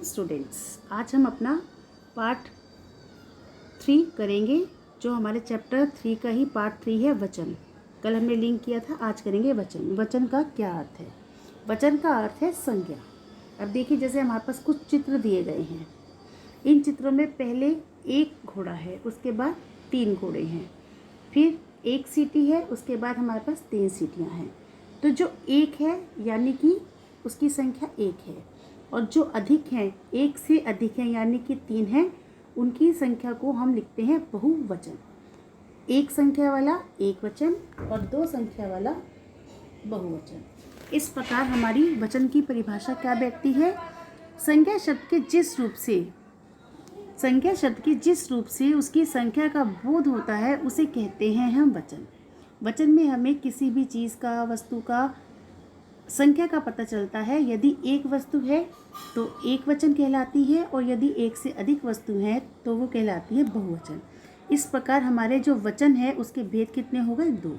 Students, आज हम अपना पार्ट 3 करेंगे, जो हमारे चैप्टर 3 का ही पार्ट 3 है वचन। कल हमने लिंक किया था, आज करेंगे वचन। वचन का क्या अर्थ है? वचन का अर्थ है संज्ञा। अब देखिए, जैसे हमारे पास कुछ चित्र दिए गए हैं। इन चित्रों में पहले एक घोड़ा है, उसके बाद 3 घोड़े हैं, फिर एक सीटी है, उसके बाद हमारे पास 3 सीटियाँ हैं। तो जो एक है यानी कि उसकी संख्या 1 है, और जो अधिक हैं, 1 से अधिक हैं यानी कि 3 हैं, उनकी संख्या को हम लिखते हैं बहुवचन। 1 संख्या वाला एक वचन और 2 संख्या वाला बहुवचन। इस प्रकार हमारी वचन की परिभाषा क्या बैठती है? संज्ञा शब्द के जिस रूप से उसकी संख्या का बोध होता है, उसे कहते हैं हम वचन। वचन में हमें किसी भी चीज़ का, वस्तु का संख्या का पता चलता है। यदि एक वस्तु है तो एक वचन कहलाती है, और यदि 1 से अधिक वस्तु है तो वो कहलाती है बहुवचन। इस प्रकार हमारे जो वचन है उसके भेद कितने हो गए? 2।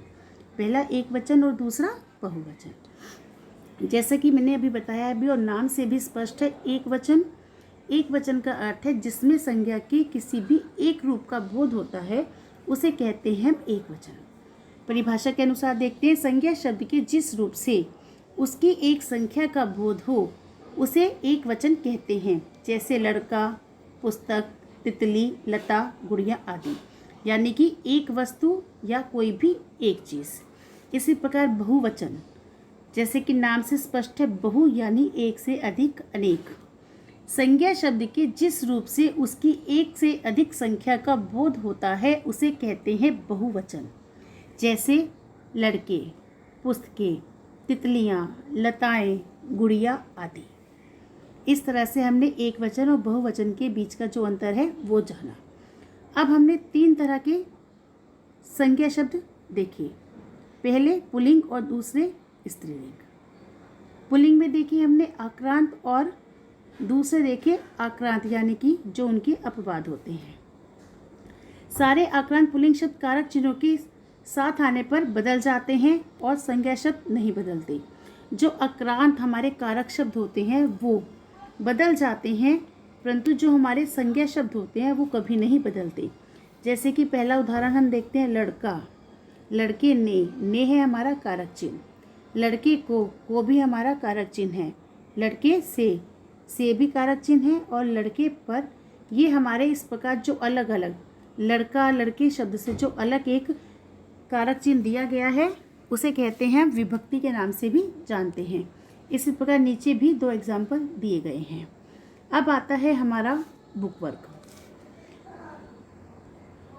पहला एक वचन और दूसरा बहुवचन। जैसा कि मैंने अभी बताया अभी, और नाम से भी स्पष्ट है, एक वचन का अर्थ है जिसमें संज्ञा के किसी भी एक रूप का बोध होता है, उसे कहते हैं हम एक वचन। परिभाषा के अनुसार देखते हैं, संज्ञा शब्द के जिस रूप से उसकी एक संख्या का बोध हो, उसे एक वचन कहते हैं। जैसे लड़का, पुस्तक, तितली, लता, गुड़िया आदि, यानी कि एक वस्तु या कोई भी एक चीज़। इसी प्रकार बहुवचन, जैसे कि नाम से स्पष्ट है, बहु यानी 1 से अधिक, अनेक। संज्ञा शब्द के जिस रूप से उसकी 1 से अधिक संख्या का बोध होता है, उसे कहते हैं बहुवचन। जैसे लड़के, पुस्तकें, तितलियाँ, लताएं, गुड़िया आदि। इस तरह से हमने एक वचन और बहुवचन के बीच का जो अंतर है वो जाना। अब हमने 3 तरह के संज्ञा शब्द देखे। पहले पुल्लिंग और दूसरे स्त्रीलिंग। पुल्लिंग में देखिए हमने आक्रांत, और दूसरे देखे आक्रांत यानी कि जो उनके अपवाद होते हैं। सारे आक्रांत पुल्लिंग शब्द कारक चिन्हों के साथ आने पर बदल जाते हैं और संज्ञा शब्द नहीं बदलते। जो आक्रांत हमारे कारक शब्द होते हैं वो बदल जाते हैं, परंतु जो हमारे संज्ञा शब्द होते हैं वो कभी नहीं बदलते। जैसे कि पहला उदाहरण हम देखते हैं, लड़का, लड़के ने है हमारा कारक चिन्ह, लड़के को भी हमारा कारक चिन्ह है, लड़के से भी कारक चिन्ह है, और लड़के पर, ये हमारे इस प्रकार जो अलग अलग लड़का लड़के शब्द से जो अलग एक कारक चिन्ह दिया गया है, उसे कहते हैं विभक्ति के नाम से भी जानते हैं। इसी प्रकार नीचे भी 2 एग्जाम्पल दिए गए हैं। अब आता है हमारा बुक वर्क।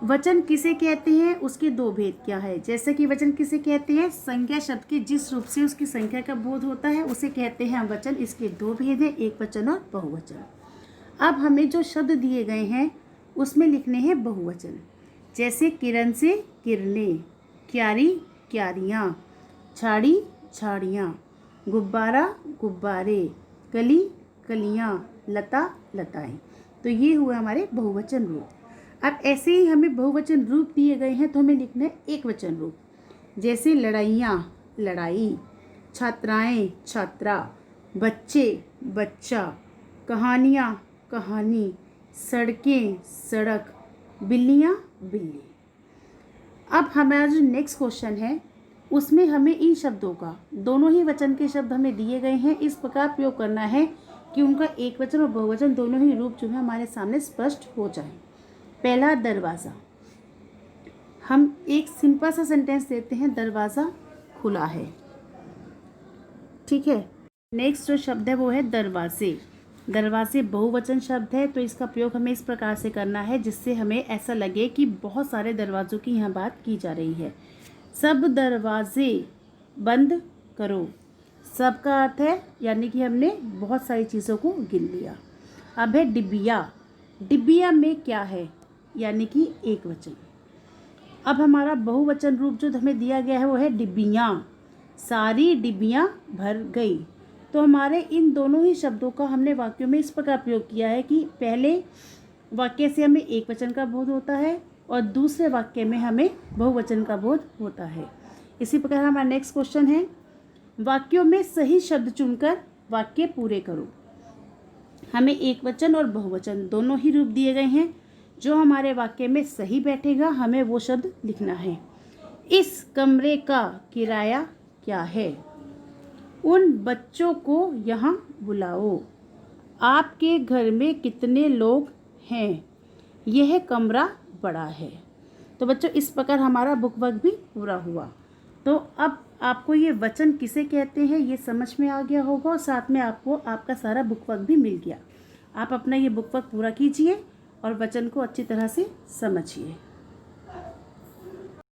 वचन किसे कहते हैं, उसके 2 भेद क्या है? जैसे कि वचन किसे कहते हैं? संज्ञा शब्द के जिस रूप से उसकी संख्या का बोध होता है, उसे कहते हैं वचन। इसके 2 भेद हैं, एक वचन और बहुवचन। अब हमें जो शब्द दिए गए हैं उसमें लिखने हैं बहुवचन। जैसे किरण से किरणें, क्यारी क्यारियाँ, झाड़ी झाड़ियाँ, गुब्बारा गुब्बारे, कली कलियाँ, लता लताएं। तो ये हुए हमारे बहुवचन रूप। अब ऐसे ही हमें बहुवचन रूप दिए गए हैं तो हमें लिखना है एक वचन रूप। जैसे लड़ाइयाँ लड़ाई, छात्राएं छात्रा, बच्चे बच्चा, कहानियाँ कहानी, सड़कें सड़क, बिल्लियाँ बिल्ली। अब हमारा जो नेक्स्ट क्वेश्चन है उसमें हमें इन शब्दों का, दोनों ही वचन के शब्द हमें दिए गए हैं, इस प्रकार प्रयोग करना है कि उनका एक वचन और बहुवचन दोनों ही रूप जो है हमारे सामने स्पष्ट हो जाए। पहला दरवाज़ा। हम एक सिंपल सा सेंटेंस देते हैं, दरवाज़ा खुला है। ठीक है। नेक्स्ट जो शब्द है वो है दरवाजे। दरवाजे बहुवचन शब्द है, तो इसका प्रयोग हमें इस प्रकार से करना है जिससे हमें ऐसा लगे कि बहुत सारे दरवाज़ों की यहाँ बात की जा रही है। सब दरवाजे बंद करो। सब का अर्थ है यानी कि हमने बहुत सारी चीज़ों को गिन लिया। अब है डिबिया। डिबिया में क्या है? यानी कि एक वचन। अब हमारा बहुवचन रूप जो हमें दिया गया है वो है डिबियाँ। सारी डिबियाँ भर गई। तो हमारे इन दोनों ही शब्दों का हमने वाक्यों में इस प्रकार प्रयोग किया है कि पहले वाक्य से हमें एक वचन का बोध होता है और दूसरे वाक्य में हमें बहुवचन का बोध होता है। इसी प्रकार हमारा नेक्स्ट क्वेश्चन है, वाक्यों में सही शब्द चुनकर वाक्य पूरे करो। हमें एक वचन और बहुवचन दोनों ही रूप दिए गए हैं। जो हमारे वाक्य में सही बैठेगा हमें वो शब्द लिखना है। इस कमरे का किराया क्या है? उन बच्चों को यहाँ बुलाओ। आपके घर में कितने लोग हैं? यह कमरा बड़ा है। तो बच्चों इस प्रकार हमारा बुक वर्क भी पूरा हुआ। तो अब आपको ये वचन किसे कहते हैं ये समझ में आ गया होगा और साथ में आपको आपका सारा बुक वर्क भी मिल गया। आप अपना ये बुक वर्क पूरा कीजिए और वचन को अच्छी तरह से समझिए।